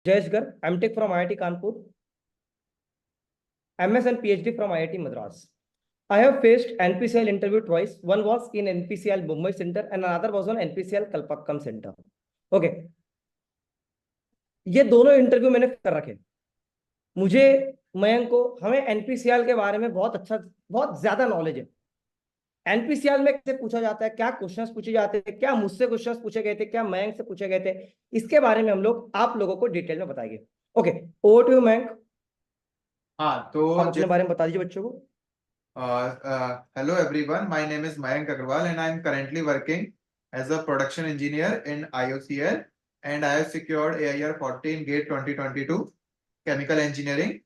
Jayesh Garg, MTech from IIT Kanpur, MS and PhD from IIT Madras. I have faced NPCL interview twice. One was in NPCL Mumbai Center and another was on NPCL Kalpakkam Center. Okay. ये दोनों interview मैंने कर रखे। मुझे मयंक को हमें NPCL के बारे में बहुत ज्यादा नॉलेज है। एनपीसीएल में कैसे पूछा जाता है, क्या क्वेश्चंस पूछे जाते थे, क्या मुझसे क्वेश्चंस पूछे गए थे, क्या मयंक से पूछे गए थे, इसके बारे में हम लोग आप लोगों को डिटेल में बताएंगे। Okay, over to you Mayank. हाँ, तो आप अपने बारे में बता दीजिए बच्चों को। Hello everyone, my name is Mayank Agarwal and I am currently working as a production engineer in IOCL and I have secured AIR 14 GATE 2022 chemical engineering.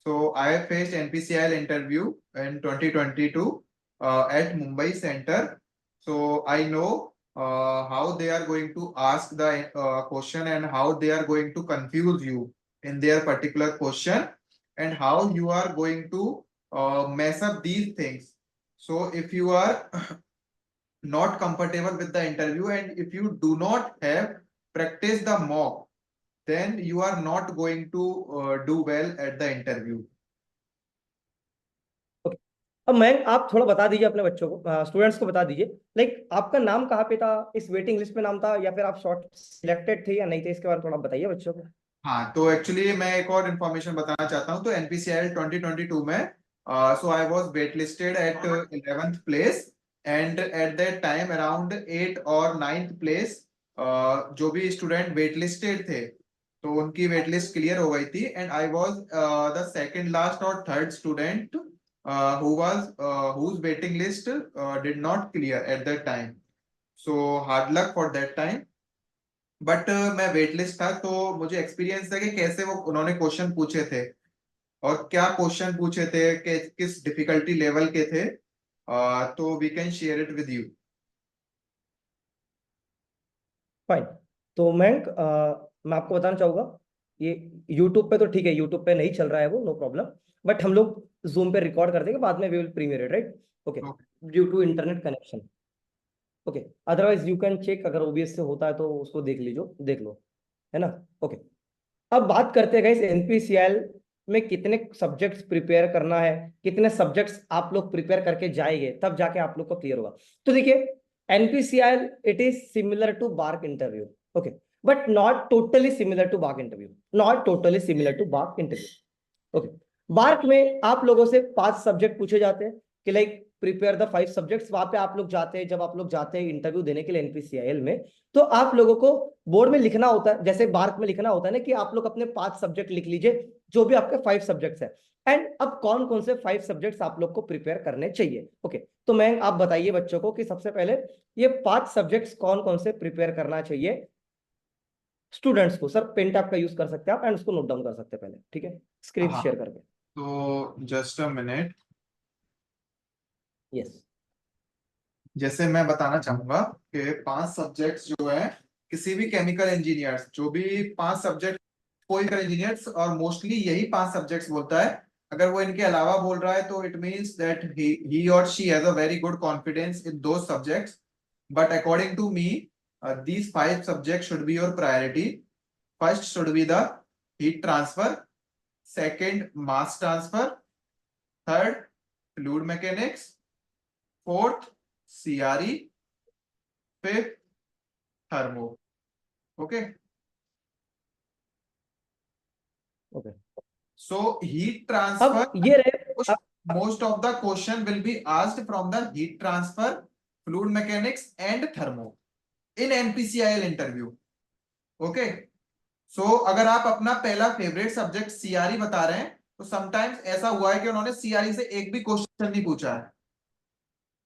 So I have faced NPCIL interview in 2022 at Mumbai Center. So I know how they are going to ask the question and how they are going to confuse you in their particular question and how you are going to mess up these things. So if you are not comfortable with the interview and if you do not have practiced the mock, then you are not going to do well at the interview. Okay. अब मयंक आप थोड़ा बता दीजिए अपने बच्चों को, students को बता दीजिए, लाइक आपका नाम कहाँ पे था, इस वेटिंग लिस्ट में नाम था या फिर आप शॉर्ट सिलेक्टेड थे या नहीं थे, इसके बारे में थोड़ा बताइए बच्चों को। हाँ, तो एक्चुअली मैं एक और इन्फॉर्मेशन बताना चाहता हूँ। तो एनपीसीआई 2022 में so I was wait listed at 11th place and at that time around 8 और 9th प्लेस जो भी स्टूडेंट वेट लिस्टेड थे तो उनकी वेट लिस्ट क्लियर हो गई थी and I was the second last और third student who was whose waiting list did not clear at that time. So hard luck for that time. But मैं waitlist था तो मुझे एक्सपीरियंस है कि कैसे वो उन्होंने क्वेश्चन पूछे थे और क्या क्वेश्चन पूछे थे कि किस डिफिकल्टी लेवल के थे। तो we can share it with you. Fine. तो मयंक, मैं आपको बताना चाहूंगा, ये यूट्यूब पे तो ठीक है, यूट्यूब पे नहीं चल रहा है वो, नो प्रॉब्लम, बट हम लोग जूम पे रिकॉर्ड कर देंगे, बाद में we will premiere it, right? Okay, due to internet connection. Okay, otherwise you can check, अगर ओबीएस से होता है तो उसको देख लो, है ना? ओके, अब बात करते हैं गाइस, एनपीसीएल में कितने सब्जेक्ट्स प्रिपेयर करना है, कितने सब्जेक्ट्स आप लोग प्रिपेयर करके जाएंगे, तब जाके आप लोग को क्लियर होगा। तो देखिए, NPCL it is similar to BARC interview, okay, but not totally similar to BARC interview, not totally similar to BARC interview. Okay, BARC में आप लोगों से 5 सब्जेक्ट पूछे जाते हैं कि लाइक प्रिपेयर द 5 सब्जेक्ट्स। वहां पे आप लोग जाते हैं, जब आप लोग जाते हैं इंटरव्यू देने के लिए एनपीसीआईएल में, तो आप लोगों को बोर्ड में लिखना होता है, जैसे बार्क में लिखना होता है ना कि आप लोग अपने 5 सब्जेक्ट लिख लीजिए, जो भी आपके 5 सब्जेक्ट्स है। एंड अब कौन कौन से 5 सब्जेक्ट्स आप लोग को प्रिपेयर करने चाहिए। ओके, तो मैं आप बताइए बच्चों को कि सबसे पहले ये 5 सब्जेक्ट्स कौन कौन से प्रिपेयर करना चाहिए स्टूडेंट्स को। सर पेन टैब का यूज कर सकते हैं आप, एंड उसको नोट डाउन कर सकते हैं पहले, ठीक है, स्क्रीन हाँ, शेयर करके। तो जस्ट अ मिनट। यस। जैसे मैं बताना चाहूंगा कि 5 सब्जेक्ट्स जो है किसी भी केमिकल इंजीनियर्स, जो भी 5 सब्जेक्ट कोई केमिकल इंजीनियर्स और मोस्टली यही 5 सब्जेक्ट्स बोलता है, अगर वो इनके अलावा बोल रहा है तो इट मींस दैट ही और she has a very good confidence in दो subjects. But according to me, these 5 subjects should be your priority. First should be the heat transfer, second mass transfer, third fluid mechanics, fourth CRE, fifth thermo. Okay. Okay, So heat transfer, अब ये रहे। most of the question will be asked from the heat transfer, fluid mechanics and thermo in NPCIL interview. Okay. सो अगर आप अपना पहला favourite subject CRE बता रहे हैं तो समटाइम्स ऐसा हुआ है कि उन्होंने सीआरई से एक भी क्वेश्चन नहीं पूछा है।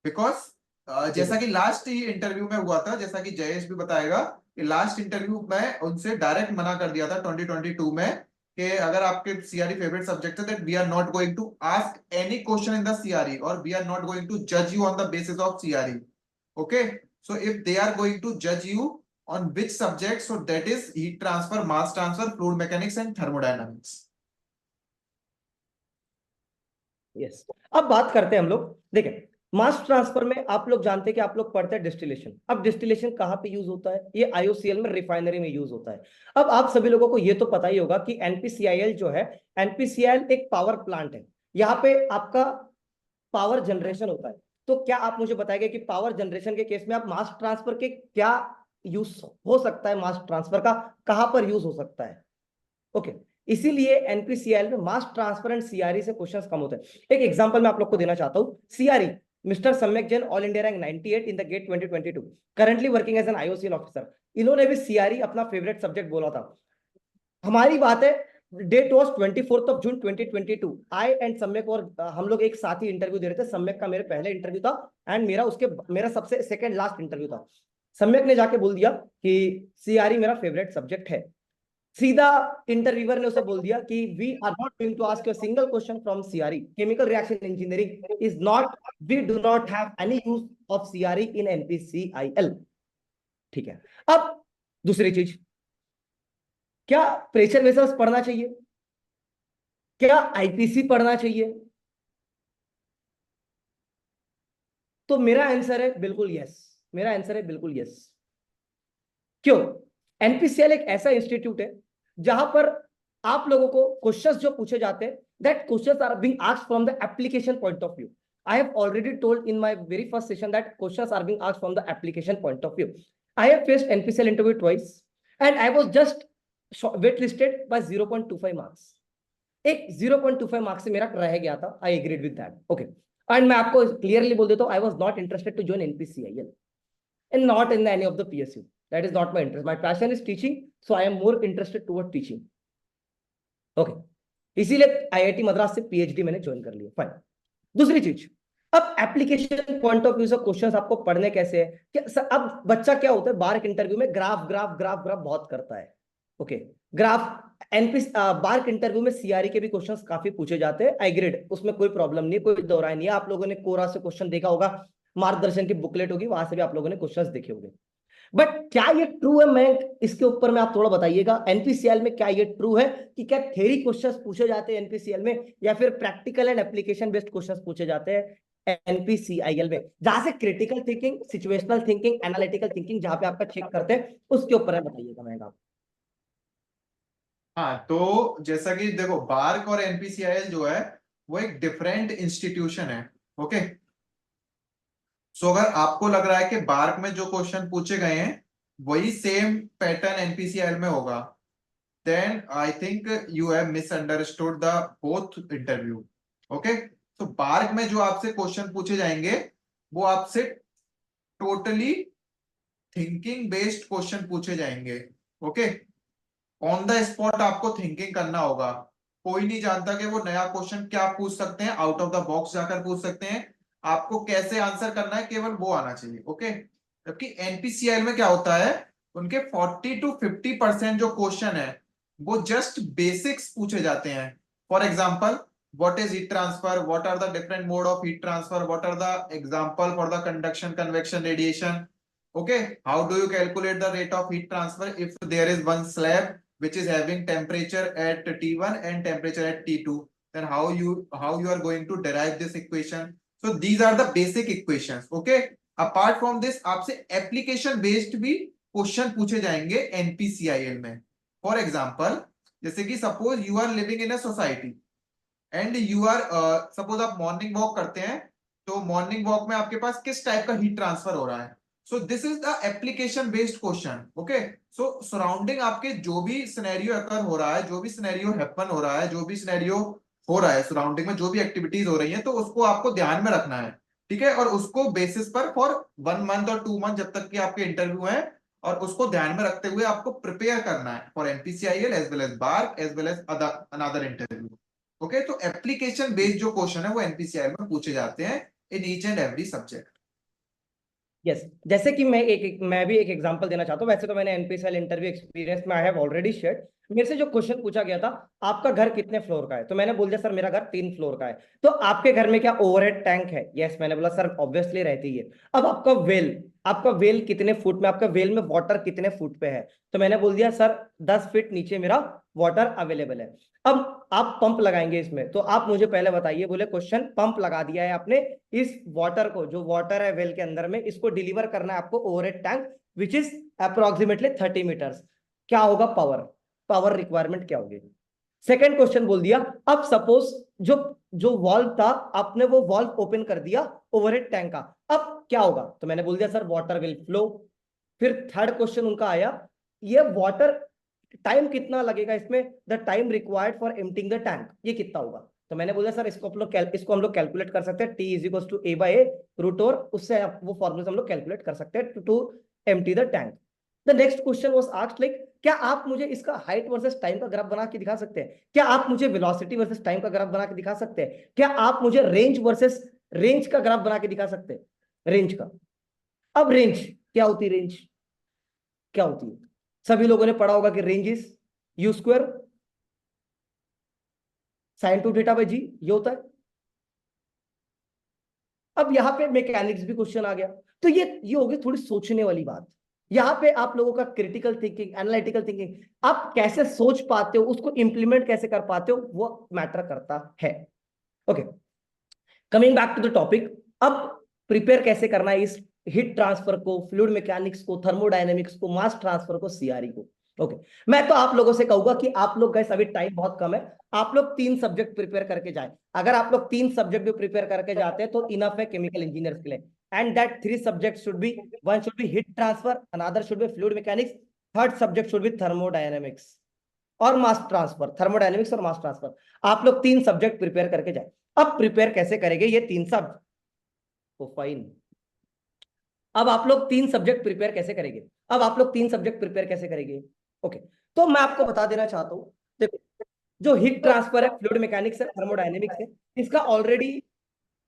बिकॉज जैसा कि लास्ट ही इंटरव्यू में हुआ था, जैसा कि जयेश भी बताएगा कि लास्ट इंटरव्यू में उनसे डायरेक्ट मना कर दिया था 2022 में कि अगर आपके सीआरई फेवरेट सब्जेक्ट है that we are not going to ask any question in the CRE और we are not going to जज you on the basis of CRE. Okay, so if they are going to जज you on which subject, so that is heat transfer, mass transfer, fluid mechanics and thermodynamics. Yes, अब बात करते हैं हम लोग। देखें, mass transfer में आप लोग जानते हैं कि आप लोग पढ़ते हैं डिस्टिलेशन। अब डिस्टिलेशन कहाँ पे यूज होता है? ये आईओसीएल में रिफाइनरी में यूज होता है। अब आप सभी लोगों को ये तो पता ही होगा कि एनपीसीआईएल जो है, एनपीसीआईएल एक पावर प्लांट है। यहाँ पे आपका पावर जनरेशन होता है। तो क्या आप मुझे बताएंगे कि पावर जनरेशन के केस में आप मास ट्रांसफर के क्या यूज हो सकता है, मास ट्रांसफर का कहां पर यूज हो सकता है? ओके, इसीलिए एनपीसीएल में मास ट्रांसफर एंड सीआरई से क्वेश्चंस कम होते हैं। एक एग्जांपल मैं आप लोग को देना चाहता हूं। CRE, mister Samyak Jain, all India rank 98 in the GATE 2022, currently working as an IOCL officer. इन्होंने भी सीआरई अपना फेवरेट सब्जेक्ट बोला था। हमारी बात है, date was 24 June 2022। I and Samyak और हम लोग एक साथ ही इंटरव्यू दे रहे थे। सम्यक का मेरे पहले इंटरव्यू था एंड मेरा सबसे सेकंड लास्ट इंटरव्यू था। सम्यक ने जाके बोल दिया कि सीआरई मेरा फेवरेट सब्जेक्ट है। सीधा इंटरव्यूअर ने उसे बोल दिया कि we are not going to ask you single question from CRE. Chemical reaction engineering is not, we do not have any use of CRE in NPCIL. ठीक है। अब दूसरी चीज, क्या प्रेशर वेसल्स पढ़ना चाहिए? क्या आईपीसी पढ़ना चाहिए? तो मेरा आंसर है बिल्कुल यस। मेरा आंसर है बिल्कुल यस। क्यों? एनपीसीएल एक ऐसा इंस्टीट्यूट है जहां पर आप लोगों को क्वेश्चंस जो पूछे जाते हैं, that questions are being asked from the application point of view. I have already told in my very first session that questions are being asked from the application point of view. I have faced NPCL interview twice and I was just waitlisted by 0.25 marks. एक 0.25 marks से मेरा रह गया था। I agreed with that. Okay, and मैं आपको clearly बोल देता हूँ, I was not interested to join NPCIL and not in any of the PSU. That is not my interest. My passion is teaching, so I am more interested toward teaching. Okay, इसीलिए IIT Madras से PhD मैंने join कर लिया। Fine. दूसरी चीज, अब application point of view से questions आपको पढ़ने कैसे है? अब बच्चा क्या होता है, बार्क इंटरव्यू में ग्राफ ग्राफ ग्राफ ग्राफ बहुत करता है। Okay, graph NP BARC interview में सीआरई के भी क्वेश्चंस काफी पूछे जाते हैं। आई ग्रेड, उसमें कोई प्रॉब्लम नहीं, कोई दो राय नहीं है। आप लोगों ने कोरा से क्वेश्चन देखा होगा, मार्गदर्शन की बुकलेट होगी, वहां से भी आप लोगों ने क्वेश्चंस देखे होंगे। बट क्या ये ट्रू है? मैं इसके ऊपर में आप थोड़ा बताइएगा, एनपीसीएल में क्या ये ट्रू है कि क्या थ्योरी क्वेश्चंस पूछे जाते हैं एनपीसीएल में, या फिर practical and application based questions पूछे जाते हैं एनपीसीआईएल में, जहां से critical thinking, situational thinking, analytical thinking जहां पे आपका चेक करते हैं, उसके ऊपर है? बताइएगा मैं। हाँ, तो जैसा कि देखो, बार्क और एनपीसीआईएल जो है वो एक डिफरेंट इंस्टीट्यूशन है। ओके, सो अगर आपको लग रहा है कि बार्क में जो क्वेश्चन पूछे गए हैं वही सेम पैटर्न एनपीसीआईएल में होगा, then I think you have misunderstood the both interview. Okay, तो बार्क में जो आपसे क्वेश्चन पूछे जाएंगे वो आपसे टोटली थिंकिंग बेस्ड क्वेश्चन पूछे जाएंगे। ओके, ऑन द स्पॉट आपको थिंकिंग करना होगा। कोई नहीं जानता कि वो नया क्वेश्चन क्या पूछ सकते हैं, आउट ऑफ द बॉक्स जाकर पूछ सकते हैं। आपको कैसे आंसर करना है केवल वो आना चाहिए। ओके, जबकि एनपीसीआईएल में क्या होता है, उनके 40 to 50% जो क्वेश्चन है वो जस्ट बेसिक्स पूछे जाते हैं। For example, what is heat transfer, what are the different mode of heat transfer, what are the example for the conduction, convection, radiation. Okay, how do you calculate the rate of heat transfer if there is one slab which is having temperature at T1 and temperature at T2, then how you are going to derive this equation. So these are the basic equations. Okay, apart from this आपसे application based भी question पूछे जाएंगे NPCIL में। For example, जैसे कि suppose you are living in a society and you are suppose आप morning walk करते हैं, तो मॉर्निंग वॉक में आपके पास किस टाइप का हीट ट्रांसफर हो रहा है। So this is the application based question. Okay, so surrounding आपके जो भी सिनेरियो अकर हो रहा है, जो भी सिनेरियो हैपन हो रहा है, जो भी सिनेरियो हो रहा है सराउंडिंग में, जो भी एक्टिविटीज हो रही है, तो उसको आपको ध्यान में रखना है। ठीक है, और उसको बेसिस पर फॉर 1 मंथ और 2 मंथ जब तक कि आपके इंटरव्यू है, और उसको ध्यान में रखते हुए आपको प्रिपेयर करना है for NPCIL as well as BARC as well as another interview. Okay, तो एप्लीकेशन बेस्ड जो क्वेश्चन है वो एनपीसीआईएल में पूछे जाते हैं in each and every subject. Yes, जैसे कि मैं भी एक एग्जांपल देना चाहता हूँ। वैसे तो मैंने एनपीसीएल इंटरव्यू एक्सपीरियंस में आई हैव ऑलरेडी शेयर्ड, मेरे से जो क्वेश्चन पूछा गया था, आपका घर कितने फ्लोर का है, तो मैंने बोल दिया सर मेरा घर 3 फ्लोर का है। तो आपके घर में क्या ओवरहेड टैंक है? यस, मैंने बोला सर ऑब्वियसली रहती है। अब आपका वेल कितने फुट में, आपका वेल में वाटर कितने फुट पे है? तो मैंने बोल दिया सर 10 फीट नीचे मेरा वाटर अवेलेबल है। अब आप पंप लगाएंगे इसमें, तो आप मुझे पहले बताइए, बोले क्वेश्चन पंप लगा दिया है आपने, इस वाटर को, जो वाटर है वेल के अंदर में, इसको डिलीवर करना है आपको overhead tank which is approximately 30 metres. क्या होगा पावर रिक्वायरमेंट क्या होगी? सेकेंड क्वेश्चन बोल दिया, अब सपोज जो जो वॉल्व था, आपने वो वॉल्व ओपन कर दिया ओवरहेड टैंक का, अब क्या होगा? तो मैंने बोल दिया सर वाटर विल फ्लो। फिर थर्ड क्वेश्चन उनका आया, ये वाटर टाइम कितना लगेगा इसमें, the time required for emptying the tank, ये कितना होगा? तो मैंने बोला सर इसको हम लोग कैलकुलेट कर सकते हैं, T is equal to A by A root over, उससे वो फॉर्मूला हम लोग कैलकुलेट कर सकते हैं to empty the tank. The next question was asked like, क्या आप मुझे इसका हाइट वर्सेस टाइम का ग्राफ बना के दिखा सकते हैं? क्या आप मुझे वेलोसिटी वर्सेस टाइम का ग्राफ बना के दिखा सकते हैं? क्या आप मुझे रेंज वर्सेस रेंज का ग्राफ बना के दिखा सकते हैं? रेंज का। अब रेंज क्या होती है? रेंज क्या होती है? सभी लोगों ने पढ़ा होगा कि range is U square sine two theta by G, ये होता है। अब यहां पे मैकेनिक्स भी क्वेश्चन आ गया, तो ये होगी थोड़ी सोचने वाली बात। यहां पे आप लोगों का क्रिटिकल थिंकिंग, एनालिटिकल थिंकिंग, आप कैसे सोच पाते हो, उसको इंप्लीमेंट कैसे कर पाते हो, वो मैटर करता है। Okay, coming back to the topic. अब प्रिपेयर कैसे करना है इस हीट ट्रांसफर को, फ्लूइड मैकेनिक्स को, थर्मोडायनेमिक्स को, मास ट्रांसफर को, सीआरई को। ओके, मैं तो आप लोगों से कहूंगा कि आप लोग गए, अभी टाइम बहुत कम है, आप लोग 3 सब्जेक्ट प्रिपेयर करके जाए। अगर आप लोग 3 सब्जेक्ट भी प्रिपेयर करके जाते हैं तो इनफ है केमिकल इंजीनियर्स के लिए। And that 3 subject should be, one should be heat transfer, another should be fluid mechanics, third subject should be thermodynamics और मास ट्रांसफर, थर्मोडायनेमिक्स और मास ट्रांसफर। आप लोग 3 सब्जेक्ट प्रिपेयर करके जाए। अब प्रिपेयर कैसे करेंगे ये 3 सब, तो फाइन। अब आप लोग 3 सब्जेक्ट प्रिपेयर कैसे करेंगे? अब आप लोग 3 सब्जेक्ट प्रिपेयर कैसे करेंगे? ओके, तो मैं आपको बता देना चाहता हूँ, देखो, जो हीट ट्रांसफर है, फ्लूइड मैकेनिक्स है, थर्मोडायनेमिक्स है, इसका ऑलरेडी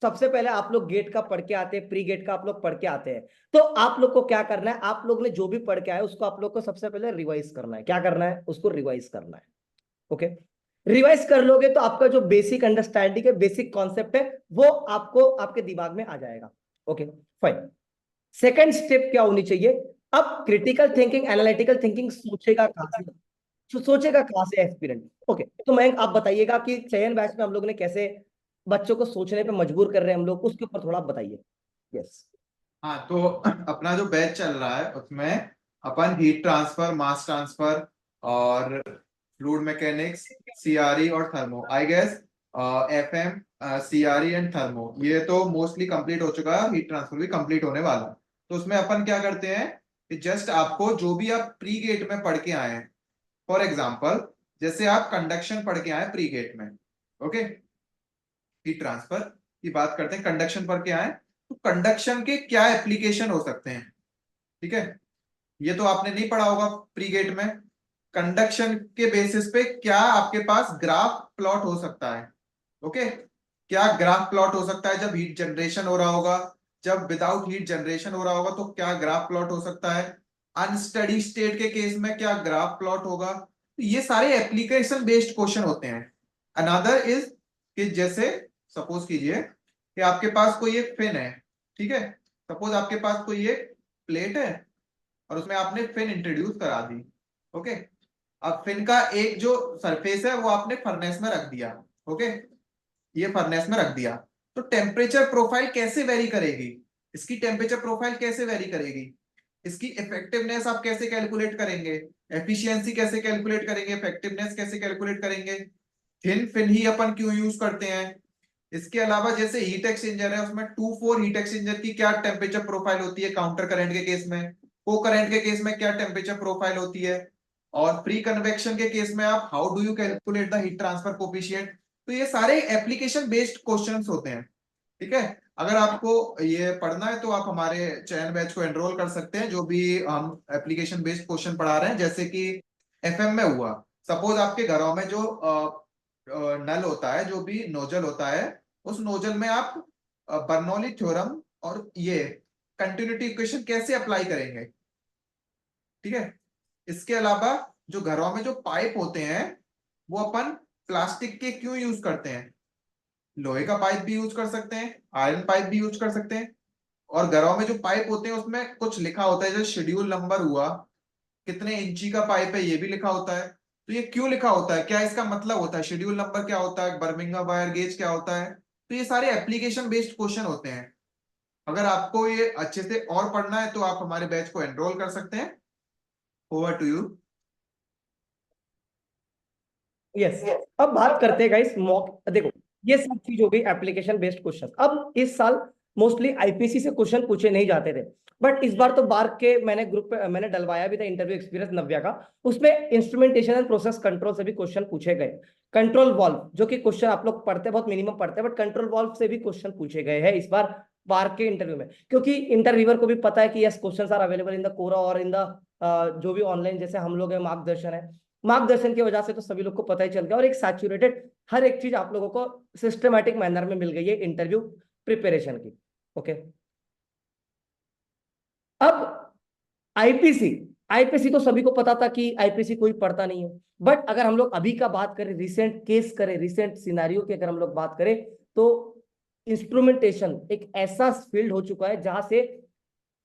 सबसे पहले आप लोग गेट का पढ़ के आते हैं, प्री गेट का आप लोग पढ़ के आते हैं। तो आप लोग को क्या करना है, आप लोग ने जो भी पढ़ के आए उसको आप लोग को सबसे पहले रिवाइज करना है। क्या करना है? उसको रिवाइज करना है। ओके, रिवाइज कर लोगे तो आपका जो बेसिक अंडरस्टैंडिंग है, बेसिक कॉन्सेप्ट है, वो आपको आपके दिमाग में आ जाएगा। Okay, fine. सेकंड स्टेप क्या होनी चाहिए? अब क्रिटिकल थिंकिंग, एनालिटिकल थिंकिंग सोचेगा कहां से, सोचेगा कहां से एस्पिरेंट? ओके, तो मैं आप बताइएगा कि चयन बैच में हम लोग ने कैसे बच्चों को सोचने पे मजबूर कर रहे हैं हम लोग, उसके ऊपर थोड़ा आप बताइए। यस। हाँ, तो अपना जो बैच चल रहा है उसमें अपन हीट ट्रांसफर, मास ट्रांसफर और फ्लूइड मैकेनिक्स, सीआरई और thermo, I guess FM, CRE and thermo, ये तो मोस्टली कंप्लीट हो चुका है, हीट ट्रांसफर भी कंप्लीट होने वाला है। तो उसमें अपन क्या करते हैं कि जस्ट आपको जो भी आप प्री गेट में पढ़ के आए हैं, फॉर एग्जाम्पल जैसे आप कंडक्शन पढ़ के आए प्री गेट में, ओके, हीट ट्रांसफर की बात करते हैं, कंडक्शन पढ़ के आए, तो कंडक्शन के क्या एप्लीकेशन हो सकते हैं, ठीक है, ये तो आपने नहीं पढ़ा होगा प्री गेट में। कंडक्शन के बेसिस पे क्या आपके पास ग्राफ प्लॉट हो सकता है, ओके, क्या ग्राफ प्लॉट हो सकता है जब हीट जनरेशन हो रहा होगा, जब विदाउट हीट जनरेशन हो रहा होगा तो क्या ग्राफ प्लॉट हो सकता है, अनस्टडी स्टेट के केस में क्या ग्राफ प्लॉट होगा। तो ये सारे एप्लीकेशन बेस्ड क्वेश्चन होते हैं। अनदर इज कि जैसे सपोज कीजिए कि आपके पास कोई एक फिन है, ठीक है, सपोज आपके पास कोई एक प्लेट है और उसमें आपने फिन इंट्रोड्यूस करा दी, ओके, अब फिन का एक जो सरफेस है वो आपने फर्नेस में रख दिया, ओके, ये फर्नेस में रख दिया, तो टेम्परेचर प्रोफाइल कैसे वेरी करेगी, इसकी टेम्परेचर प्रोफाइल कैसे वेरी करेगी, इसकी इफेक्टिवनेस आप कैसे कैलकुलेट करेंगे, एफिशिएंसी कैसे कैलकुलेट करेंगे, इफेक्टिवनेस कैसे कैलकुलेट करेंगे, थिन फिन ही अपन क्यों यूज करते हैं। इसके अलावा जैसे हीट एक्सचेंजर है उसमें 2,4 हीट एक्सचेंजर की क्या टेम्परेचर प्रोफाइल होती है काउंटर करंट के केस में, को करंट के केस में क्या टेम्परेचर प्रोफाइल होती है, और फ्री कन्वेक्शन के केस में आप how do you calculate the heat transfer coefficient. तो ये सारे एप्लीकेशन बेस्ड क्वेश्चंस होते हैं, ठीक है। अगर आपको ये पढ़ना है तो आप हमारे चयन बैच को एनरोल कर सकते हैं, जो भी हम एप्लीकेशन बेस्ड क्वेश्चन पढ़ा रहे हैं, जैसे कि एफएम में हुआ, सपोज आपके घरों में जो नल होता है, जो भी नोजल होता है, उस नोजल में आप बर्नौली थ्योरम और ये कंटिन्यूटी इक्वेशन कैसे अप्लाई करेंगे, ठीक है। इसके अलावा जो घरों में जो पाइप होते हैं वो अपन प्लास्टिक के क्यों यूज करते हैं? लोहे का पाइप भी यूज कर सकते हैं, आयरन पाइप भी यूज कर सकते हैं। और घरों में जो पाइप होते हैं उसमें कुछ लिखा होता है, जैसे शेड्यूल नंबर हुआ, कितने इंची का पाइप है ये भी लिखा होता है। तो ये क्यों लिखा होता है, क्या इसका मतलब होता है, शेड्यूल नंबर क्या होता है, बर्मिंघम वायर गेज क्या होता है? तो ये सारे एप्लीकेशन बेस्ड क्वेश्चन होते हैं। अगर आपको ये अच्छे से और पढ़ना है तो आप हमारे बैच को एनरोल कर सकते हैं। Over to you. यस, अब बात करते हैं गाइस मॉक। देखो, ये सब चीज हो गई एप्लीकेशन बेस्ड क्वेश्चन। अब इस साल मोस्टली आईपीसी से क्वेश्चन पूछे नहीं जाते थे, बट इस बार तो बार्क के मैंने ग्रुप पे मैंने डलवाया भी था इंटरव्यू एक्सपीरियंस नव्या का। उसमें इंस्ट्रूमेंटेशन एंड प्रोसेस कंट्रोल से भी क्वेश्चन पूछे गए। कंट्रोल वॉल्व जो कि क्वेश्चन आप लोग पढ़ते हैं बहुत मिनिमम पढ़ते हैं, बट कंट्रोल वॉल्व से भी क्वेश्चन पूछे गए हैं इस बार बार्क के इंटरव्यू में, क्योंकि इंटरव्यूअर को भी पता है कि yes questions are available in the Quora और इन द जो भी ऑनलाइन जैसे हम लोग है मार्गदर्शन है। मार्गदर्शन की वजह से तो सभी लोग को पता ही चल गया और एक सैचुरेटेड हर एक चीज आप लोगों को सिस्टमैटिक मैनर में मिल गई है इंटरव्यू प्रिपरेशन की। ओके, अब आईपीसी। आईपीसी तो सभी को पता था कि आईपीसी कोई पढ़ता नहीं है, बट अगर हम लोग अभी का बात करें, रिसेंट केस करें, रिसेंट सिनेरियो की अगर हम लोग बात करें, तो इंस्ट्रूमेंटेशन एक ऐसा फील्ड हो चुका है जहां से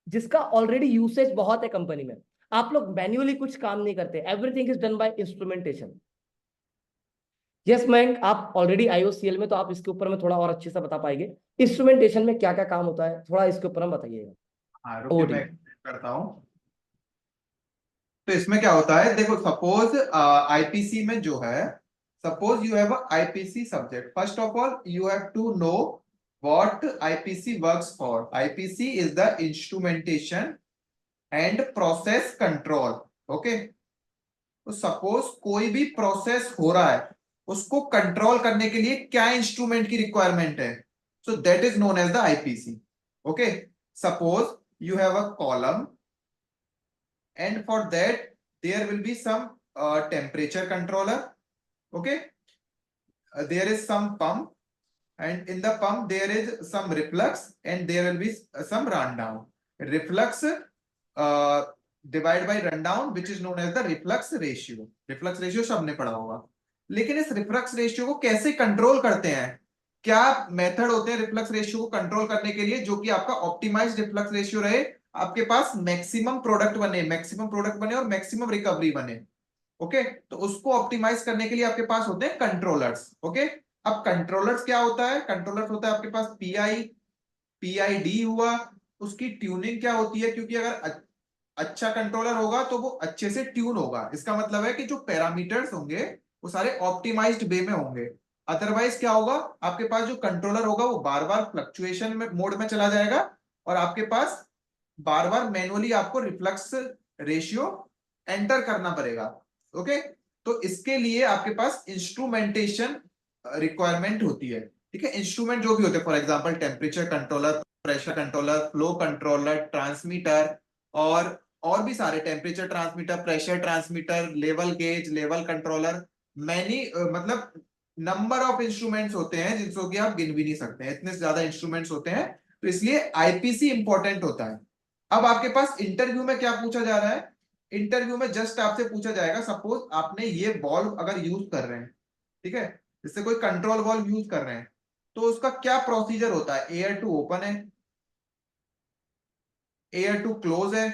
जिसका ऑलरेडी यूसेज बहुत है कंपनी में। आप लोग मैन्युअली कुछ काम नहीं करते, everything is done by instrumentation. Yes Mayank, आप ऑलरेडी आईओसीएल में, तो आप इसके ऊपर में थोड़ा और अच्छे से बता पाएंगे इंस्ट्रूमेंटेशन में क्या क्या काम होता है, थोड़ा इसके ऊपर हम बताइएगा। हाँ रुकिए, ओवर टू मैं यू। explain करता हूँ। तो इसमें क्या होता है, देखो सपोज आईपीसी में जो है, suppose you have IPC subject, first of all you have to know what IPC works for. IPC is the instrumentation and process control. Okay, तो सपोज कोई भी प्रोसेस हो रहा है, उसको कंट्रोल करने के लिए क्या इंस्ट्रूमेंट की रिक्वायरमेंट है? So that is known as the IPC. Okay, suppose you have a column and for that there will be some temperature controller. Okay, there is some pump, and in the pump there is some reflux and there will be some rundown. Reflux divided by rundown, which is known as the reflux ratio. Reflux ratio सबने पढ़ा होगा, लेकिन इस reflux ratio को कैसे control करते हैं? क्या मेथड होते हैं रिफ्लक्स रेशियो को कंट्रोल करने के लिए, जो कि आपका ऑप्टिमाइज्ड रिफ्लक्स रेशियो रहे, आपके पास मैक्सिमम प्रोडक्ट बने और मैक्सिमम रिकवरी बने। ओके, तो उसको ऑप्टिमाइज करने के लिए आपके पास होते हैं कंट्रोलर्स। ओके, अब कंट्रोलर्स क्या होता है? कंट्रोलर्स होता है आपके पास पीआई, पीआईडी हुआ। उसकी ट्यूनिंग क्या होती है? क्योंकि अगर अच्छा कंट्रोलर होगा तो वो अच्छे से ट्यून होगा, इसका मतलब है कि जो पैरामीटर्स होंगे वो सारे ऑप्टिमाइज्ड वे में होंगे। अदरवाइज क्या होगा, आपके पास जो कंट्रोलर होगा वो बार बार फ्लक्चुएशन में मोड में चला जाएगा और आपके पास बार बार मैनुअली आपको रिफ्लक्स रेशियो एंटर करना पड़ेगा। ओके, तो इसके लिए आपके पास इंस्ट्रूमेंटेशन रिक्वायरमेंट होती है। ठीक है, इंस्ट्रूमेंट जो भी होते हैं, for example temperature controller, pressure controller, flow controller, transmitter, और भी सारे, temperature transmitter, pressure transmitter, level gauge, level controller, many मतलब नंबर ऑफ इंस्ट्रूमेंट्स होते हैं जिनको कि आप गिन भी नहीं सकते हैं, इतने ज्यादा इंस्ट्रूमेंट्स होते हैं। तो इसलिए आईपीसी इंपॉर्टेंट होता है। अब आपके पास इंटरव्यू में क्या पूछा जा रहा है? इंटरव्यू में जस्ट आपसे पूछा जाएगा, सपोज आपने ये बॉल्व अगर यूज कर रहे हैं, ठीक है, जिससे कोई कंट्रोल वॉल्व यूज कर रहे हैं, तो उसका क्या प्रोसीजर होता है? एयर टू ओपन है, एयर टू क्लोज है,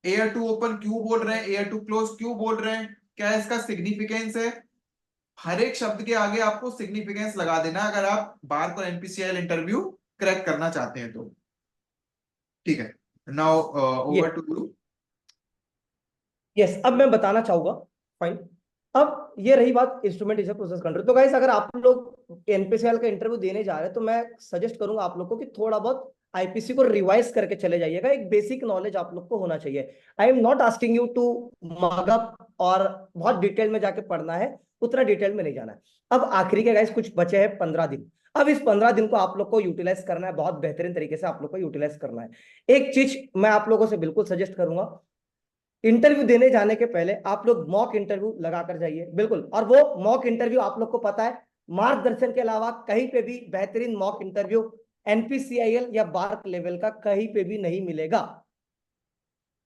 एयर टू ओपन क्यों बोल रहे हैं, एयर टू क्लोज क्यों बोल रहे हैं, क्या इसका सिग्निफिकेंस है? हर एक शब्द के आगे आपको सिग्निफिकेंस लगा देना अगर आप बार पर एनपीसीआई इंटरव्यू क्रैक करना चाहते हैं तो। ठीक है, नाउ ये ओवर टू यू। यस, अब मैं बताना चाहूंगा। फाइन, अब ये रही बात इंस्ट्रूमेंटेशन प्रोसेस कंट्रोल। तो गाइस, अगर आप लोग एनपीसीएल का इंटरव्यू देने जा रहे हैं तो मैं सजेस्ट करूंगा आप लोग को कि थोड़ा बहुत आईपीसी को रिवाइज करके चले जाइएगा। एक बेसिक नॉलेज आप लोग को होना चाहिए। I am not asking you to mug up और बहुत डिटेल में जाके पढ़ना है, उतना डिटेल में नहीं जाना है। अब आखिरी के गाइस कुछ बचे हैं 15 दिन। अब इस 15 दिन को आप लोग को यूटिलाइज करना है, बहुत बेहतरीन तरीके से आप लोग को यूटिलाइज करना है। एक चीज मैं आप लोगों से बिल्कुल सजेस्ट करूंगा, इंटरव्यू देने जाने के पहले आप लोग मॉक इंटरव्यू लगा कर जाइए बिल्कुल। और वो मॉक इंटरव्यू आप लोग को पता है, मार्गदर्शन के अलावा कहीं पे भी बेहतरीन मॉक इंटरव्यू एनपीसीआईएल या बार्क लेवल का कहीं पे भी नहीं मिलेगा।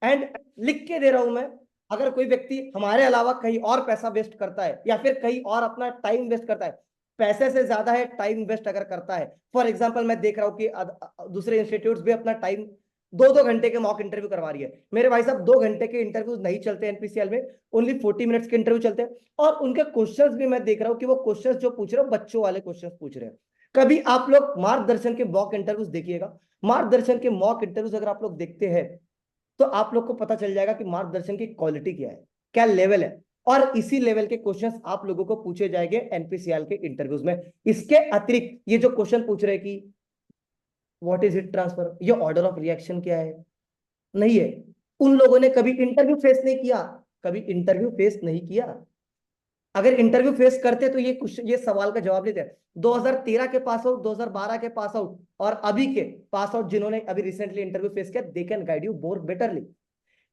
एंड लिख के दे रहा हूं मैं, अगर कोई व्यक्ति हमारे अलावा कहीं और पैसा वेस्ट करता है या फिर कहीं और अपना टाइम वेस्ट करता है, पैसे से ज्यादा है टाइम वेस्ट अगर करता है, फॉर एग्जांपल मैं देख रहा हूँ कि दूसरे इंस्टीट्यूट्स भी अपना टाइम 2-2 घंटे के मॉक इंटरव्यू करवा रही है। मेरे भाई साहब 2 घंटे के इंटरव्यू नहीं चलते एनपीसीएल में, ओनली 40 मिनट्स के इंटरव्यू चलते हैं। और उनके क्वेश्चंस भी मैं देख रहा हूँ कि वो क्वेश्चंस जो पूछ रहे हो बच्चों वाले क्वेश्चंस पूछ रहे हैं। कभी आप लोग मार्गदर्शन के मॉक इंटरव्यूज देखिएगा। मार्गदर्शन के मॉक इंटरव्यूज अगर आप लोग देखते हैं तो आप लोग को पता चल जाएगा कि मार्गदर्शन की क्वालिटी क्या है, क्या लेवल है। और इसी लेवल के क्वेश्चंस आप लोगों को पूछे जाएंगे एनपीसीएल के इंटरव्यूज में। इसके अतिरिक्त ये जो क्वेश्चन पूछ रहे हैं कि व्हाट इज हिट ट्रांसफर, ये ऑर्डर ऑफ रिएक्शन क्या है, नहीं है। उन लोगों ने कभी इंटरव्यू फेस नहीं किया, कभी इंटरव्यू फेस नहीं किया। अगर इंटरव्यू फेस करते तो ये सवाल का जवाब देते। 2013 के पास आउट, 2012 के पास आउट और अभी के पास आउट जिन्होंने अभी रिसेंटली इंटरव्यू फेस किया, they can guide you more betterly.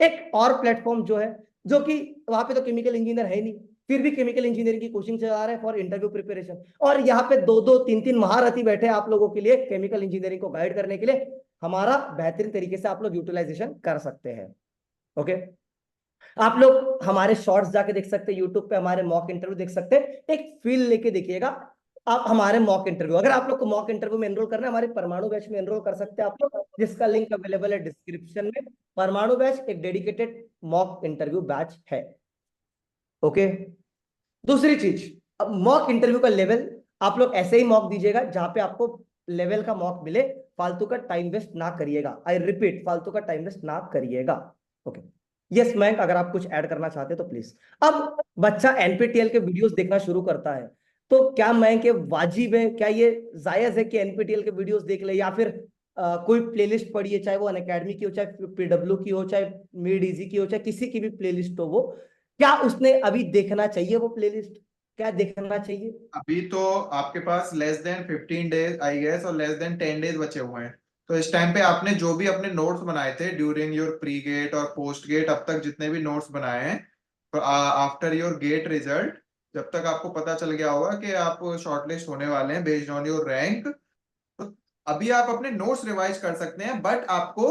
एक और प्लेटफॉर्म जो है, जो कि वहां पे तो केमिकल इंजीनियर है नहीं, फिर भी केमिकल इंजीनियरिंग की कोचिंग चला रहे हैं फॉर इंटरव्यू प्रिपरेशन। और यहाँ पे 2-2 3-3 महारथी बैठे हैं आप लोगों के लिए केमिकल इंजीनियरिंग को गाइड करने के लिए। हमारा बेहतरीन तरीके से आप लोग यूटिलाइजेशन कर सकते हैं। ओके, आप लोग हमारे शॉर्ट्स जाके देख सकते हैं, यूट्यूब पे हमारे मॉक इंटरव्यू देख सकते हैं। एक फील लेके देखिएगा आप हमारे मॉक इंटरव्यू। अगर आप लोग को मॉक इंटरव्यू में एनरोल करना है, हमारे परमाणु बैच में एनरोल कर सकते हैं आप लोग, जिसका लिंक अवेलेबल है डिस्क्रिप्शन में। परमाणु बैच एक डेडिकेटेड मॉक इंटरव्यू बैच है। ओके, दूसरी चीज, अब मॉक इंटरव्यू का लेवल आप लोग ऐसे ही मॉक दीजिएगा जहां पे आपको लेवल का मॉक मिले। फालतू का टाइम वेस्ट ना करिएगा, आई रिपीट, फालतू का टाइम वेस्ट ना करिएगा। ओके, यस मैम, अगर आप कुछ ऐड करना चाहते तो प्लीज। अब बच्चा एनपीटीएल के वीडियोस देखना शुरू करता है, तो क्या मैं के वाजिब है, क्या ये जायज है कि एनपीटीएल के वीडियोस देख ले, या फिर कोई प्लेलिस्ट पढ़ी है, चाहे वो अनअकैडमी की हो, चाहे पीडब्ल्यू की हो, चाहे मेड इजी की हो, चाहे किसी की भी प्लेलिस्ट हो, वो क्या उसने अभी देखना चाहिए? वो प्लेलिस्ट क्या देखना चाहिए? अभी तो आपके पास less than 15 days I guess और लेस देन 10 डेज बचे हुए हैं। तो इस टाइम पे आपने जो भी अपने नोट्स बनाए थे ड्यूरिंग योर प्री गेट और पोस्ट गेट, अब तक जितने भी नोट्स बनाए हैं, तो आफ्टर योर गेट रिजल्ट, जब तक आपको पता चल गया होगा कि आप शॉर्टलिस्ट होने वाले हैं बेस्ड ऑन योर रैंक, तो अभी आप अपने नोट्स रिवाइज कर सकते हैं। बट आपको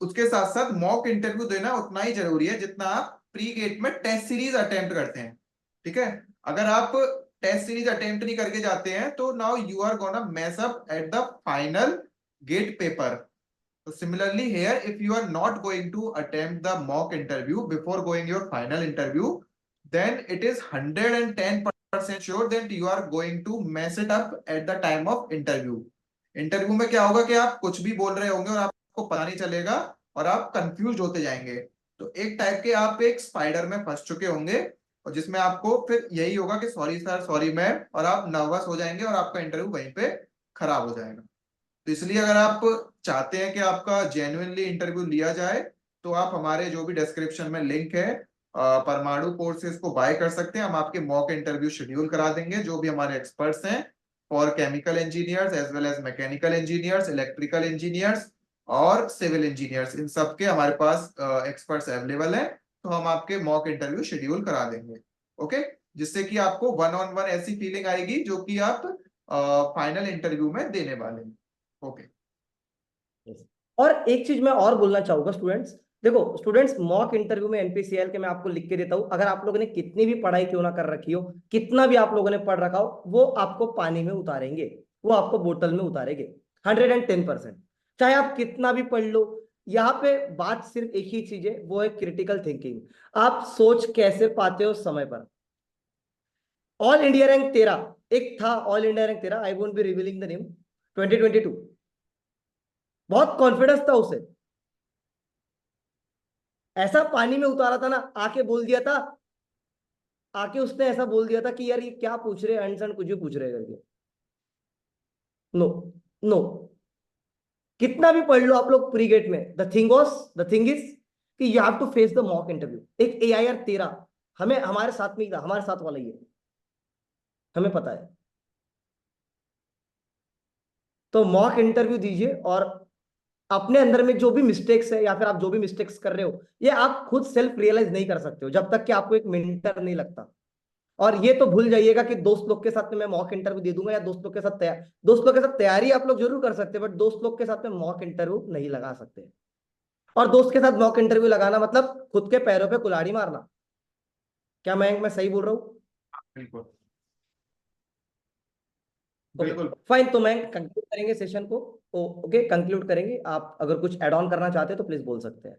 उसके साथ साथ मॉक इंटरव्यू देना उतना ही जरूरी है जितना आप प्री गेट में टेस्ट सीरीज अटेम्प्ट करते हैं। ठीक है, अगर आप टेस्ट सीरीज अटेम्प्ट नहीं करके जाते हैं तो now you are gonna mess up at the final GATE paper. So similarly here, if you are not going to attempt the mock interview before going your final interview, then it is 110% sure that you are going to mess it up at the time of interview. Interview में क्या होगा कि आप कुछ भी बोल रहे होंगे और आपको पता नहीं चलेगा और आप कंफ्यूज होते जाएंगे। तो एक टाइप के आप एक स्पाइडर में फंस चुके होंगे और जिसमें आपको फिर यही होगा कि सॉरी सर, सॉरी मैम, और आप नर्वस हो जाएंगे और आपका इंटरव्यू वहीं पे खराब हो जाएगा। तो इसलिए अगर आप चाहते हैं कि आपका जेन्युइनली इंटरव्यू लिया जाए, तो आप हमारे जो भी डिस्क्रिप्शन में लिंक है परमाणु कोर्सेज को बाय कर सकते हैं। हम आपके मॉक इंटरव्यू शेड्यूल करा देंगे, जो भी हमारे एक्सपर्ट्स हैं for chemical engineers as well as mechanical engineers, electrical engineers और सिविल इंजीनियर्स, इन सब के हमारे पास एक्सपर्ट्स अवेलेबल हैं। तो हम आपके मॉक इंटरव्यू शेड्यूल करा देंगे। ओके, जिससे कि आपको वन ऑन वन ऐसी फीलिंग आएगी जो कि आप फाइनल इंटरव्यू में देने वाले हैं। ओके। Yes. और एक चीज मैं और बोलना चाहूंगा स्टूडेंट्स, देखो स्टूडेंट्स, मॉक इंटरव्यू में एनपीसीएल के मैं आपको लिख के देता हूं, अगर आप लोगों ने कितनी भी पढ़ाई क्यों ना कर रखी हो, कितना भी आप लोगों ने पढ़ रखा हो, वो आपको पानी में उतारेंगे, वो आपको बोतल में उतारेंगे 110%। चाहे आप कितना भी पढ़ लो, यहाँ पे बात सिर्फ एक ही चीज है, वो है क्रिटिकल थिंकिंग। आप सोच कैसे पाते हो समय पर। ऑल इंडिया रैंक 13 एक था, all India rank 13, I won't be revealing the name, 2022। बहुत कॉन्फिडेंस था उसे, ऐसा पानी में उतारा था ना, आके बोल दिया था, आके उसने ऐसा बोल दिया था कि यार ये क्या पूछ रहे हैं, कुछ भी पूछ रहे हैं करके। नो, नो, कितना भी पढ़ लो आप लोग प्री गेट में, द थिंग इज कि you have to face the mock interview. एक AIR 13 हमें हमारे साथ में ही था, हमारे साथ वाला ही है, हमें पता है। तो मॉक इंटरव्यू दीजिए और अपने अंदर में जो भी मिस्टेक्स है या फिर आप जो भी मिस्टेक्स कर रहे हो, ये आप खुद सेल्फ रियलाइज नहीं कर सकते हो जब तक कि आपको एक मेंटर नहीं लगता। और ये तो भूल जाइएगा कि दोस्त लोग के साथ में मैं मॉक इंटरव्यू दे दूंगा, या दोस्त लोग के साथ तैयारी आप लोग जरूर कर सकते हैं, बट दोस्त लोग के साथ में मॉक इंटरव्यू नहीं लगा सकते। और दोस्त के साथ मॉक इंटरव्यू लगाना मतलब खुद के पैरों पे कुल्हाड़ी मारना। क्या मैं सही बोल रहा हूँ? बिल्कुल ओके बिल्कुल। फाइन, तो मैं कंक्लूड करेंगे सेशन को। ओके कंक्लूड करेंगे, आप अगर कुछ ऐड ऑन करना चाहते हैं तो प्लीज बोल सकते हैं।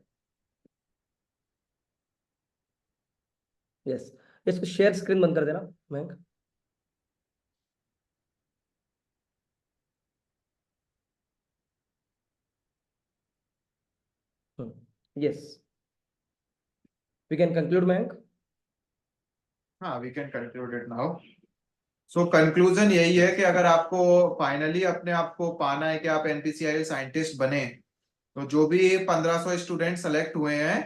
यस, इसको शेयर स्क्रीन बंद कर देना मैं। Yes, we can conclude Mayank. हाँ, we can conclude it now. So conclusion यही है कि अगर आपको फाइनली अपने आप को पाना है कि आप एनपीसीआई साइंटिस्ट बने, तो जो भी 1500 स्टूडेंट सेलेक्ट हुए हैं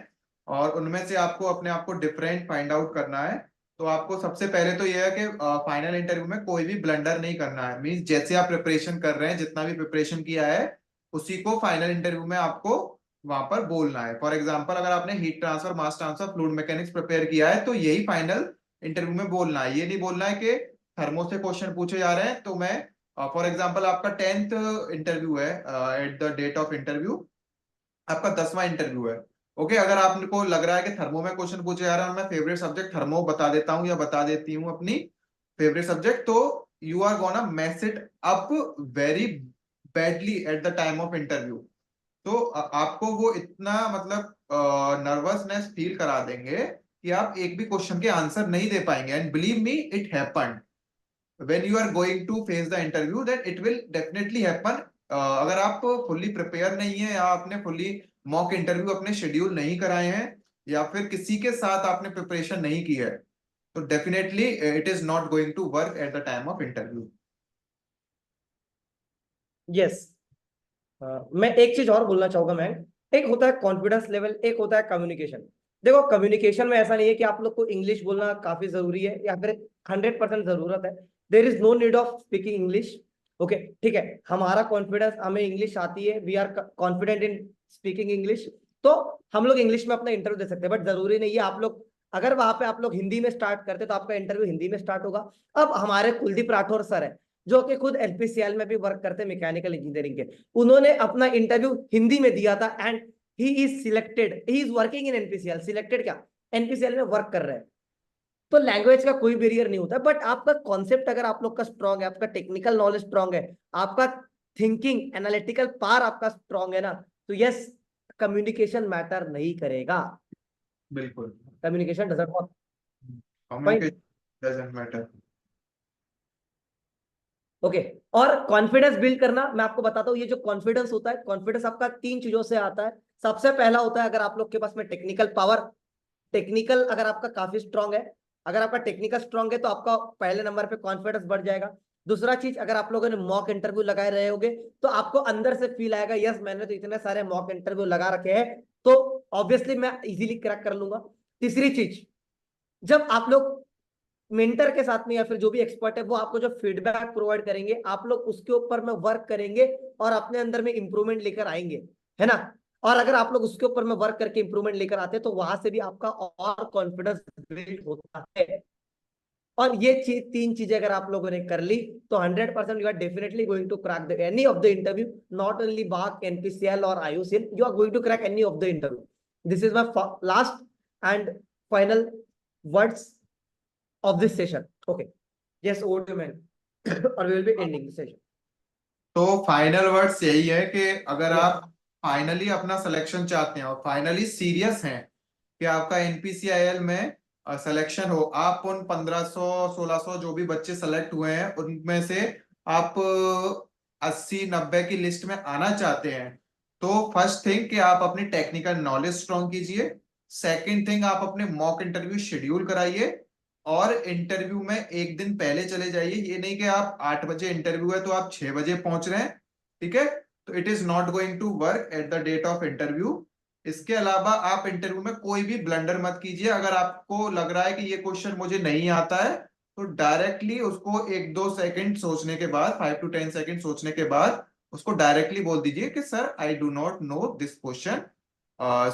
और उनमें से आपको अपने आप को डिफरेंट फाइंड आउट करना है। तो आपको सबसे पहले तो यह है कि फाइनल इंटरव्यू में कोई भी ब्लंडर नहीं करना है। मींस जैसे आप प्रिपरेशन कर रहे हैं, जितना भी प्रिपरेशन किया है, उसी को फाइनल इंटरव्यू में आपको वहां पर बोलना है। फॉर एग्जाम्पल, अगर आपने heat transfer, mass transfer, fluid mechanics prepare किया है, तो यही फाइनल इंटरव्यू में बोलना है। ये नहीं बोलना है कि थर्मो से क्वेश्चन पूछे जा रहे हैं तो मैं, फॉर एग्जाम्पल आपका 10th इंटरव्यू है, at the date of interview आपका 10वां इंटरव्यू है। ओके, अगर आपको लग रहा है कि थर्मो में क्वेश्चन पूछे जा रहा है, मैं फेवरेट सब्जेक्ट थर्मो बता देता हूँ या बता देती हूँ अपनी फेवरेट सब्जेक्ट, तो you are gonna mess it up very badly at the time of interview. तो आपको वो इतना मतलब नर्वसनेस फील करा देंगे कि आप एक भी क्वेश्चन के आंसर नहीं दे पाएंगे। And believe me, it happened when you are going to face the interview, that it will definitely happen। अगर आप फुल्ली प्रिपेयर नहीं है, या आपने फुल्ली मॉक इंटरव्यू अपने शेड्यूल नहीं कराए हैं, या फिर किसी के साथ आपने प्रिपरेशन नहीं की है, तो definitely it is not going to work at the time of interview. Yes, मैं एक चीज और बोलना चाहूंगा मैं। एक होता है कॉन्फिडेंस लेवल, एक होता है कम्युनिकेशन। देखो कम्युनिकेशन में ऐसा नहीं है कि आप लोग को इंग्लिश बोलना काफी जरूरी है या फिर 100% जरूरत है। There is no need of speaking English. Okay ठीक है, हमारा कॉन्फिडेंस, हमें इंग्लिश आती है, we are confident in speaking English, तो हम लोग इंग्लिश में अपना इंटरव्यू दे सकते हैं। बट जरूरी नहीं है आप लोग, अगर वहां पे आप लोग हिंदी में स्टार्ट करते तो आपका इंटरव्यू हिंदी में स्टार्ट होगा। अब हमारे कुलदीप राठौर सर है, जो कि खुद एलपीसीएल में भी वर्क करते हैं मैकेनिकल इंजीनियरिंग के, उन्होंने अपना इंटरव्यू हिंदी में दिया था and he is selected, he is working in NPCL. Selected क्या, एनपीसीएल में वर्क कर रहे हैं। तो लैंग्वेज का कोई बैरियर नहीं होता, बट आपका कॉन्सेप्ट अगर आप लोग का स्ट्रांग है, आपका टेक्निकल नॉलेज स्ट्रांग है, आपका थिंकिंग एनालिटिकल पावर आपका स्ट्रांग है ना, तो यस, कम्युनिकेशन मैटर नहीं करेगा। बिल्कुल, communication doesn't. Fine, communication doesn't matter. Okay. और कॉन्फिडेंस बिल्ड करना, मैं आपको बताता हूँ, ये जो कॉन्फिडेंस होता है, कॉन्फिडेंस आपका 3 चीजों से आता है। सबसे पहला होता है अगर आप लोग के पास में टेक्निकल पावर, टेक्निकल अगर आपका काफी स्ट्रांग है, अगर आपका टेक्निकल स्ट्रांग है तो आपका पहले नंबर पे कॉन्फिडेंस बढ़ जाएगा। दूसरा चीज, अगर आप लोगों ने मॉक इंटरव्यू लगाए रहे होगे तो आपको अंदर से फील आएगा, यस मैंने तो इतने सारे मॉक इंटरव्यू लगा रखे हैं, तो ऑब्वियसली मैं इजीली क्रैक कर लूंगा। तीसरी चीज, जब आप लोग मेंटर के साथ में या फिर जो भी एक्सपर्ट है वो आपको जो फीडबैक प्रोवाइड करेंगे, आप लोग उसके ऊपर में वर्क करेंगे और अपने अंदर में इंप्रूवमेंट लेकर आएंगे, है ना। और अगर आप लोग उसके ऊपर में वर्क करके इंप्रूवमेंट लेकर आते हैं तो वहां से भी आपका और कॉन्फिडेंस बिल्ड होता है। और ये 3 चीजें अगर आप लोगों ने कर ली तो 100% you are definitely going to crack the any of the interview, not only बाक, एनपीसीएल और IOCL, you are going to crack any of the interview. This is my last and final words of this session. Okay. Yes, over to you, man. Or we will be ending the session. तो final words यही है कि अगर Yes. आप finally अपना selection चाहते हैं और फाइनली सीरियस हैं कि आपका एनपीसीआईएल में सिलेक्शन हो, आप उन 1500 1600 जो भी बच्चे सेलेक्ट हुए हैं उनमें से आप 80 90 की लिस्ट में आना चाहते हैं, तो फर्स्ट थिंग कि आप अपनी टेक्निकल नॉलेज स्ट्रॉन्ग कीजिए। सेकंड थिंग, आप अपने मॉक इंटरव्यू शेड्यूल कराइए और इंटरव्यू में एक दिन पहले चले जाइए। ये नहीं कि आप 8 बजे इंटरव्यू है तो आप 6 बजे पहुंच रहे हैं, ठीक है, तो it is not going to work at the date of interview. इसके अलावा आप इंटरव्यू में कोई भी ब्लंडर मत कीजिए। अगर आपको लग रहा है कि ये क्वेश्चन मुझे नहीं आता है, तो डायरेक्टली उसको 1 2 सेकंड सोचने के बाद, 5 to 10 सेकंड सोचने के बाद उसको डायरेक्टली बोल दीजिए कि sir I do not know this question,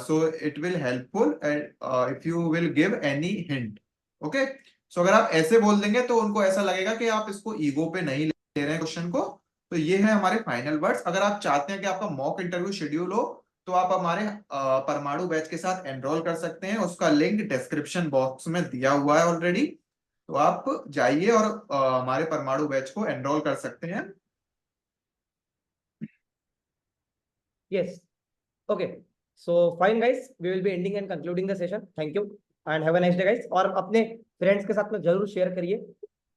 so it will helpful if you will give any hint. Okay, so अगर आप ऐसे बोल देंगे तो उनको ऐसा लगेगा कि आप इसको ईगो पे नहीं ले रहे हैं क्वेश्चन को। तो ये है हमारे फाइनल वर्ड्स। अगर आप चाहते हैं कि आपका मॉक इंटरव्यू शेड्यूल हो, तो आप हमारे परमाणु बैच के साथ एनरोल कर सकते हैं। उसका लिंक डिस्क्रिप्शन बॉक्स में दिया हुआ है ऑलरेडी। तो आप जाइए और हमारे परमाणु बैच को एनरोल कर सकते हैं। Yes. Okay. So fine guys, we will be ending and concluding the session. Thank you and have a nice day guys. और अपने फ्रेंड्स के साथ में जरूर शेयर करिए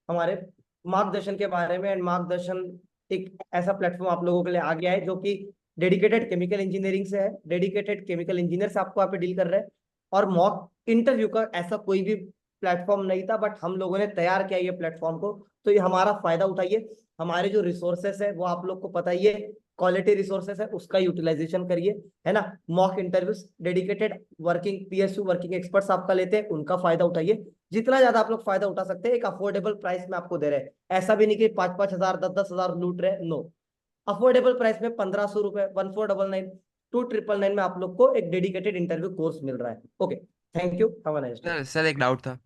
हमारे मार्गदर्शन के बारे में। एंड मार्गदर्शन एक ऐसा प्लेटफॉर्म आप लोगों के लिए आ गया है जो कि डेडिकेटेड केमिकल इंजीनियरिंग से है, डेडिकेटेड केमिकल इंजीनियर से आपको यहाँ पे डील कर रहे हैं। और मॉक इंटरव्यू का ऐसा कोई भी प्लेटफॉर्म नहीं था, बट हम लोगों ने तैयार किया ये प्लेटफॉर्म को। तो ये हमारा फायदा उठाइए। हमारे जो रिसोर्सेस है वो आप लोग को पता ही है, क्वालिटी रिसोर्सेस है, उसका यूटिलाइजेशन करिए, है ना। Mock interviews dedicated working PSU working experts आपका लेते हैं, उनका फायदा उठाइए। जितना ज्यादा आप लोग फायदा उठा सकते हैं, एक अफोर्डेबल प्राइस में आपको दे रहे हैं। ऐसा भी नहीं कि 5-5 हजार 10-10 हजार लूट रहे, नो। अफोर्डेबल प्राइस में 1500 रुपए 1499 2999 में आप लोग को एक डेडिकेटेड इंटरव्यू कोर्स मिल रहा है। Okay, thank you, have a nice day. Sir एक डाउट था।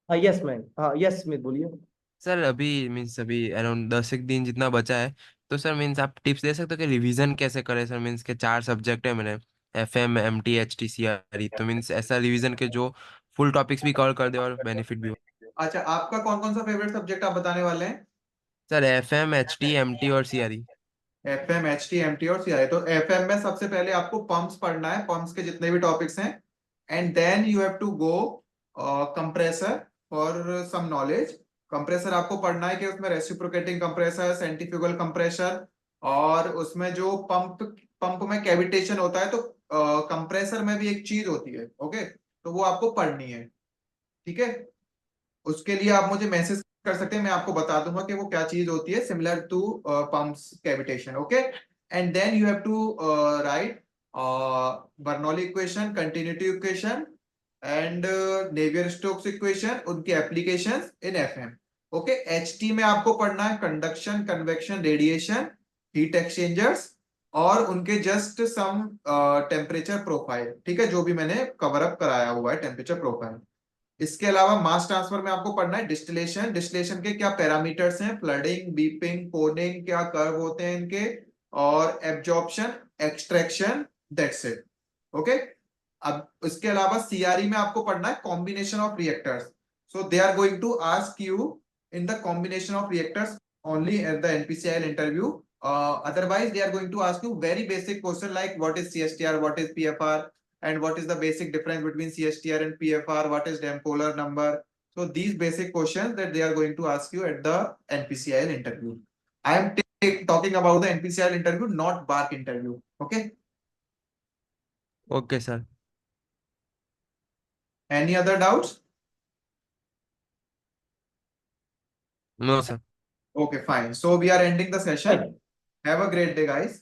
हाँ यस मैम, हाँ यस स्मिथ बोलिए। सर अभी मीन्स अभी अराउंड 10 एक दिन जितना बचा है, तो सर मीन्स आप टिप्स दे सकते हो कि रिवीजन कैसे करें सर। मीन्स के 4 सब्जेक्ट है मेरे, FM MT HT CRE, तो मीन्स ऐसा रिवीजन के जो फुल टॉपिक्स भी कवर कर दे और बेनिफिट भी हो। अच्छा, आपका कौन कौन सा फेवरेट सब्जेक्ट आप बताने वाले हैं? सर FM HT MT और CRE। FM HT MT और CI। तो FM में सबसे पहले आपको पंप्स पढ़ना है, पंप्स के जितने भी टॉपिक्स हैं। And then you have to go compressor for some knowledge. Compressor आपको पढ़ना है कि उसमें रेसिप्रोकेटिंग कंप्रेसर, सेंट्रीफ्यूगल कंप्रेसर, और उसमें जो पंप पंप में कैविटेशन होता है, तो कंप्रेसर में भी एक चीज होती है, ओके, तो वो आपको पढ़नी है। ठीक है, उसके लिए आप मुझे मैसेज कर सकते हैं, मैं आपको बता दूंगा कि वो क्या चीज होती है, similar to pumps cavitation, okay. And then you have to write Bernoulli equation, continuity equation and Navier Stokes equation, उनके applications in FM. Okay, HT में आपको पढ़ना है conduction, convection, radiation, heat exchangers और उनके जस्ट सम टेम्परेचर प्रोफाइल। ठीक है, जो भी मैंने कवर अप कराया हुआ है टेम्परेचर प्रोफाइल। इसके अलावा मास ट्रांसफर में आपको पढ़ना है डिस्टिलेशन, डिस्टिलेशन के क्या पैरामीटर्स हैं, फ्लडिंग, बीपिंग, कोनिंग, क्या कर्व होते हैं इनके, और absorption, extraction, that's it. Okay, अब इसके अलावा सीआरई में आपको पढ़ना है combination of reactors. So they are going to ask you in the combination of reactors only at the NPCIL interview. Otherwise, they are going to ask you very basic question like what is CSTR, what is PFR, and what is the basic difference between CSTR and PFR, what is Dampoler number. So these basic questions that they are going to ask you at the NPCIL interview. I am talking about the NPCIL interview, not BARC interview. Okay. Okay sir. Any other doubts? No sir. Okay, fine. So we are ending the session. Fine. Have a great day, guys.